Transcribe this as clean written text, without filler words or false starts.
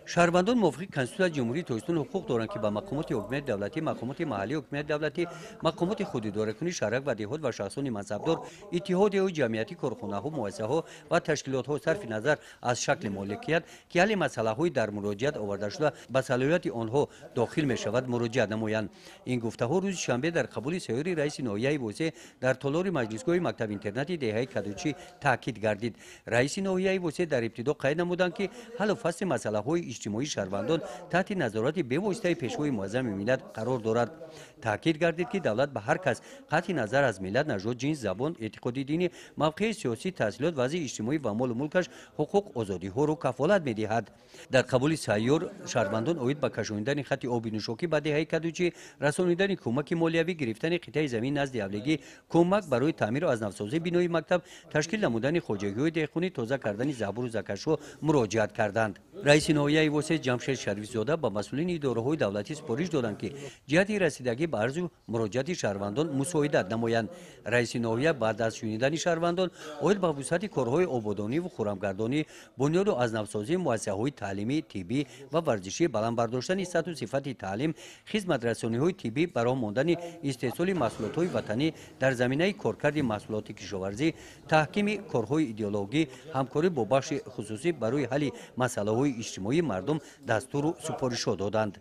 شهروندان موافق کنستیتوسیون جمهوری ترکستان حقوق دارند که با مقامات حکومت دولتی، مقامات محلی حکومت دولتی، مقامات خود اداره شهرک و دهات و شخصان منصبدار، اتحادیه و جمعیتی کارخانه‌ها، مؤسسه‌ها و تشکیلات‌ها صرف نظر از شکل مالکیت که حل مسائل‌های در مراجعت آورده شده به صلاحیت آنها داخل می‌شود مراجعه نمایند. این گفته‌ها روز شنبه در قبول سیاری رئیس ناحیه بوسه در تالار مجلسگاه مکتب اینترنتی دهه کدوچی تاکید گردید. رئیس ناحیه بوسه در ابتدا قید نمودند که حل و فصل مسائل‌های اجتماعی شهروندان تحت نظارت بواسطه پیشوای معظم ملت قرار دارد. تاکید گردید که دولت به هر کس قطع نظر از ملت، نژاد، جنس، زبان، اعتقاد دینی، موقع سیاسی، تحصیلات، وضع اجتماعی و مال و ملکش حقوق آزادی ها را کفالت می‌دهد. در قبول سیار شهروندان اوید به کشاندن خط آب نوشاکی به دهه کدوچی، رسانیدن کمک مالیوی، گرفتن قطعه زمین نزد اولگی، کمک برای تعمیر و ازنوسازی بنای مکتب، تشکیل نمودن خواجگی‌های دهقانی، تازه کردن زبور و زکش‌ها مراجعت کردند. رئیس ناحیه واسه جمشید شریف زاده با مسئولین اداره‌های دولتی سپارش دادند که جهت رسیدگی به عرض و مراجعت شهروندان مساعدت نمایند. رئیس ناحیه بعد از شنیدن شهروندان اوید به وسعت کارهای آبادانی و خرمگردانی، بنیاد و ازنوسازی مؤسسه‌های تعلیمی، طبی و ورزشی، بلند برداشتن سطح و صفت تعلیم، خدمت رسانی‌های طبی، برای ماندن استحصال محصولات‌های وطنی در زمینه کارکرد محصولات کشاورزی، تحکیم کارهای ایدئولوژی، همکاری با بخش خصوصی برای حل مسائل اجتماعی مردم دستور و سپارش دادند.